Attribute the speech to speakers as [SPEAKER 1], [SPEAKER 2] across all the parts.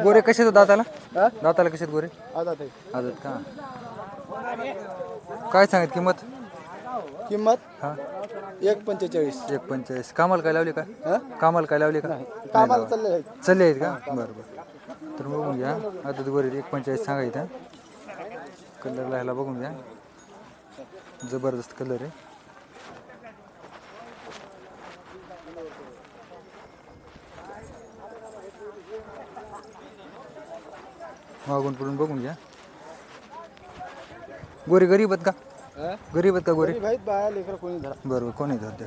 [SPEAKER 1] गोरे कसे आहेत दाताला? दाताला कसे आहेत गोरे? आदत का? काय सांगत किंमत?
[SPEAKER 2] किंमत
[SPEAKER 1] हा
[SPEAKER 2] 1.45.
[SPEAKER 1] 1.45. कामाला काय लावली का? कामाला काय लावली का?
[SPEAKER 2] कामाला चालले
[SPEAKER 1] चालले आहेत का? बरं बरं. तर बघून घ्या आदत गोरे 1.45 सांगायचं. कलर ह्याला बघून घ्या, जबरदस्त कलर आहे. मागून पुढून बघून घ्या. गोरे गरीब आहेत का? गरीब आहेत का गोरे? बरोबर. कोणी धरते?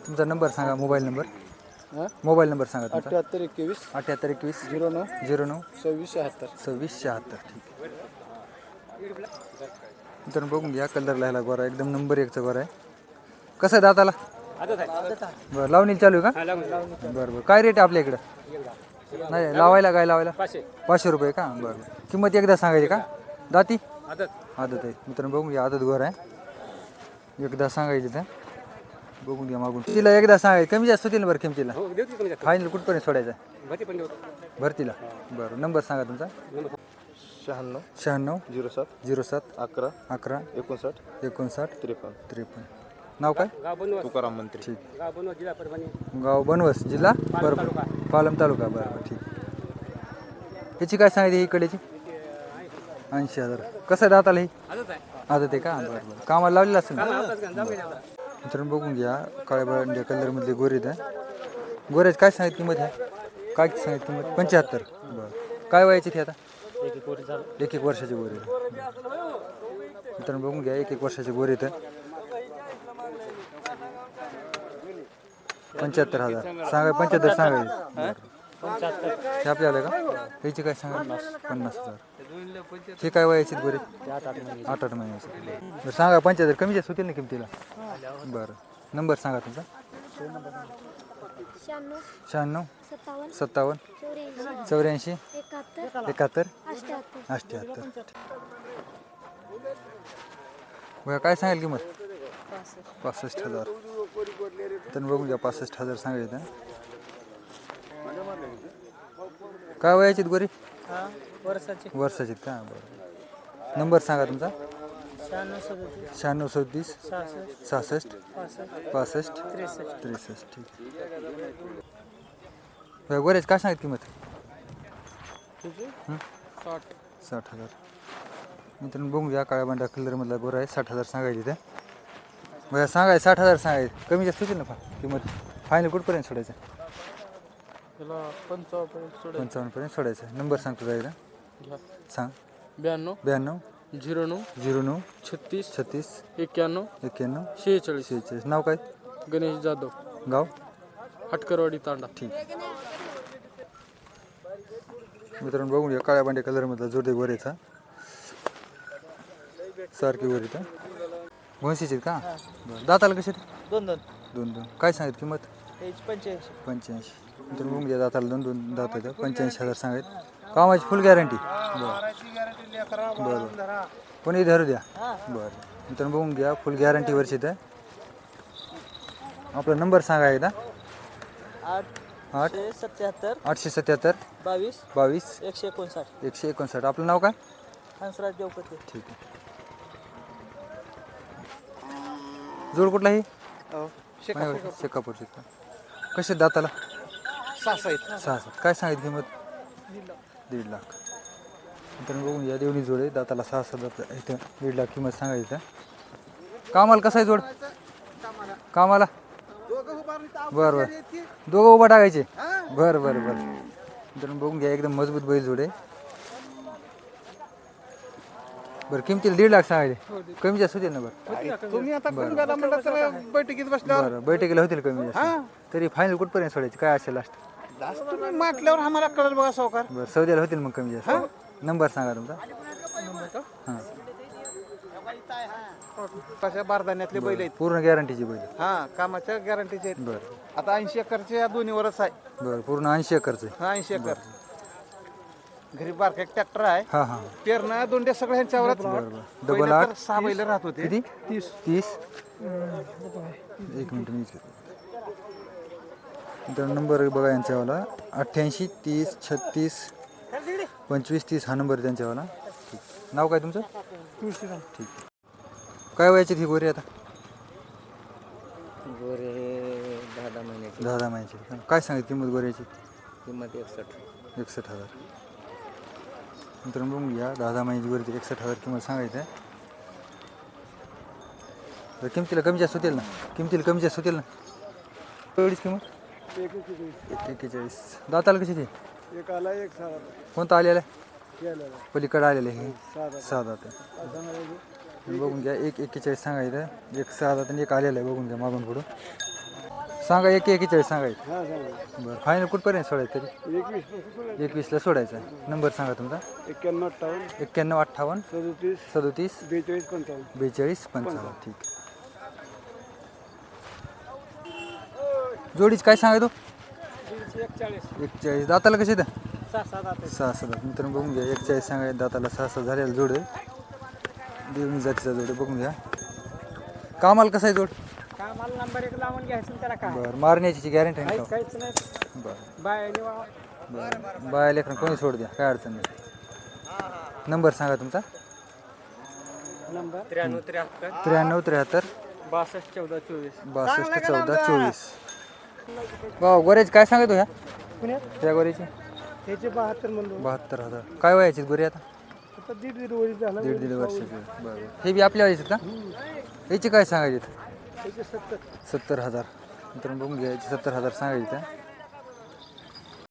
[SPEAKER 1] तुमचा नंबर सांगा, मोबाईल नंबर. मोबाईल नंबर सांगा तुमचा.
[SPEAKER 2] 7821
[SPEAKER 1] 7821
[SPEAKER 2] 09
[SPEAKER 1] 09
[SPEAKER 2] 2676.
[SPEAKER 1] 2676. ठीक आहे. तर बघून घ्या कलरला ह्याला गोरा एकदम नंबर 1चा गोरा आहे. कसं आहे दाताला? बरं. लावणी चालू आहे का? बरं बरं. काय रेट आहे आपल्या इकडं? नाही लावायला काय लावायला? 500 रुपये का? बरं. किंमत एकदा सांगायची का? दाती आदत आहे. मित्रांनो बघून घ्या आदत गोरा आहे. एकदा सांगायची तर बघून घ्या मागून. तिला एकदा सांगायचं कमी जास्त होतील बरं किमतीला? फायनल कुठपर्यंत सोडायचं? भरतीला. बरं. नंबर सांगा तुमचा.
[SPEAKER 2] 96
[SPEAKER 1] 96
[SPEAKER 2] 07
[SPEAKER 1] 07
[SPEAKER 2] 11
[SPEAKER 1] 11
[SPEAKER 2] 59
[SPEAKER 1] 59
[SPEAKER 2] 53.
[SPEAKER 1] 53. नाव काय?
[SPEAKER 2] तुकाराम मंत्री.
[SPEAKER 1] ठीक. गाव बनवस जिल्हा बरं पालम तालुका. बरं ठीक. ह्याची काय सांगितली ही कडेची? 80,000. कसं आहे दाताला ही? आदत आहे का? बरं बरं. कामाला लावलेलं असेल ना? मित्रांनो बघून घ्या काळ्या बांड्या कलरमधले गोरे आहेत. गोऱ्याची काय सांगितली किंमत आहे? काय सांगितली किंमत? 75. बरं. काय वयाची ती आता? 1 वर्षाचे गोरे. मित्रांनो बघून घ्या 1 वर्षाचे गोरे आहेत. 75,000 सांगा. 75 सांगायचे. हे आपल्याला का? ह्याची काय सांगा? 50,000. हे काय वयाची गोरे? 8 महिन्याचे. बरं सांगा 75. कमी जास्त होतील ना किमतीला? बरं. नंबर सांगा तुमचा. 96 57 84 71 88. बघा काय सांगाल किंमत? 65,000. तर बघून घ्या 65,000 सांगायचं. काय वयाची गोरी? वर्षाची का? बरं. नंबर सांगा तुमचा. 96 37 66 65 63. ठीक. गोऱ्याची काय सांगितली किंमत? 60,000. मित्रांनो बघून घ्या काळ्या बांड्या कलरमधला गोरा आहे. 60,000 सांगायची ते. बघा सांगाय 60,000 सांगायचे. कमी जास्त होतील ना किंमत? फायनल कुठपर्यंत सोडायचं? 55 पर्यंत सोडायचं. नंबर सांगतो जायला सांग. 92
[SPEAKER 2] 09
[SPEAKER 1] 09
[SPEAKER 2] 36
[SPEAKER 1] 36
[SPEAKER 2] 91
[SPEAKER 1] 91
[SPEAKER 2] 46.
[SPEAKER 1] 46. नाव काय?
[SPEAKER 2] गणेश जाधव,
[SPEAKER 1] गाव?
[SPEAKER 2] हटकरवाडी तांडा.
[SPEAKER 1] ठीक. मित्रांनो बघून घ्या काळ्या बांड्या कलरमधला जोडे गोरेचा सारखी गोरीचा. म्हशीचे का? बरं. दाताला कसे? दोन दोन. काय सांगितलं किंमत? 85. मित्रांनो बघून घ्या दाताला 2 दात आहेत. 85,000 सांगत. कामाची फुल गॅरंटी? बरं बरं. कोणी धरू द्या. बरं. मित्रांनो बघून घ्या फुल गॅरंटी वर्षी तर. आपला नंबर सांगा एकदा.
[SPEAKER 2] 877
[SPEAKER 1] 877
[SPEAKER 2] 22
[SPEAKER 1] 22
[SPEAKER 2] 159.
[SPEAKER 1] 159. आपलं नाव काय?
[SPEAKER 2] हंसराज देवपते.
[SPEAKER 1] ठीक आहे. जोड कुठलाही? शेकापूर. कसे दाताला? 6. काय सांगितली किंमत? 1.5 लाख. मित्रांनो बघून घ्या देवणी जोड आहे. दाताला 6 दात इथं 1.5 लाख किंमत सांगायची. कामाला कसं आहे जोड? कामाला बरं बरं. दोघं उभा टाकायचे. बरं बरं बरं. मित्रांनो बघून घ्या एकदम मजबूत बैल जोड आहे. बरं किमतीला 1.5 लाख सांगायचे. कमी जास्त होतील ना? बरं
[SPEAKER 2] तुम्ही आता बैठकीत बसल्यावर
[SPEAKER 1] बरं बैठकीला होतील कमी जास्त. तरी फायनल कुठपर्यंत सोडायची काय असेल लास्ट?
[SPEAKER 2] तुम्ही म्हटल्यावर आम्हाला कळेल बघा सावकार.
[SPEAKER 1] बरं सौद्याला होतील मग कमी जास्त. नंबर सांगा तुमचा. हां
[SPEAKER 2] कशा बारदाण्यातले बैल आहेत.
[SPEAKER 1] पूर्ण गॅरंटीची बैल?
[SPEAKER 2] हा कामाच्या गॅरंटीचे आहेत.
[SPEAKER 1] बरं.
[SPEAKER 2] आता 80 एकरचे या दोन्ही वरच आहे.
[SPEAKER 1] बरं पूर्ण 80 एकरचं आहे.
[SPEAKER 2] 80 एकर. घरी बारका एक ट्रॅक्टर आहे.
[SPEAKER 1] हां हां
[SPEAKER 2] पेरणं दोंड्या सगळं ह्यांच्यावर
[SPEAKER 1] डबल 8
[SPEAKER 2] 6 बैल राहत होते.
[SPEAKER 1] किती 30 एक मिनिट मी तर नंबर बघा यांच्यावाला 88 30 36 25 30 हा नंबर त्यांच्यावाला. ठीक. नाव काय तुमचं? ठीक. काय वयाची ही गोरी आता?
[SPEAKER 3] गोरे 10 महिन्याची
[SPEAKER 1] 10 महिन्याची. काय सांगितली किंमत गोऱ्याची?
[SPEAKER 3] किंमत 61.
[SPEAKER 1] 61,000. मित्रांनो बघून घ्या 10 महिन्याची गोरीची 61,000 किंमत सांगायचं आहे. तर किमतीला कमी जास्त होतील ना? किमतीला कमी जास्त होतील ना? एवढीच किंमत 41. दाताला कशी ते?
[SPEAKER 2] एक आला एक सारा
[SPEAKER 1] कोणता आलेला आहे? पलीकडे आलेलं आहे हे 6 दात. बघून घ्या 1:41 सांगायचं. एक 6 दात आणि एक आलेलं आहे. बघून घ्या मागून पुढं सांगा. 1:41 सांगायचं. बरं फायनल कुठपर्यंत सोडायचं तरी? 21ला सोडायचं आहे. नंबर सांगा तुमचा. 91 58 37 42 55. ठीक. जोडीच काय सांगायचो? 41. दाताला कसे येतं? 6 दात. मित्रांनो बघून घ्या 41 सांगायचं. दाताला 6 झालेला जोड आहे. देवणी जातीचा जोड आहे. बघून घ्या. कामाला कसा आहे जोड?
[SPEAKER 3] कामाला नंबर 1 लावून घ्यायचं त्याला काय
[SPEAKER 1] बरं मारण्याची गॅरंटी आहे का?
[SPEAKER 3] काहीच नाही.
[SPEAKER 1] बरं
[SPEAKER 3] बाय
[SPEAKER 1] बाया लेकरं कोणी सोड द्या काय अडचण नाही. नंबर सांगा तुमचा.
[SPEAKER 3] नंबर 93 73
[SPEAKER 1] 93 73
[SPEAKER 3] 62 14 24.
[SPEAKER 1] 62 14 24. भाऊ गोऱ्याची काय सांगतो ह्या? त्या गोऱ्याची
[SPEAKER 2] त्याचे 72 म्हणलो.
[SPEAKER 1] 72,000. काय वयाची गोरी आता?
[SPEAKER 2] आता दीड वर्ष झालं.
[SPEAKER 1] दीड वर्षाची. बरं हे बी आपल्या वयाचे का? याची काय सांगायचे?
[SPEAKER 2] त्याचे 70.
[SPEAKER 1] 70,000. मित्रांनो बघून घ्या याची 70,000 सांगायचे.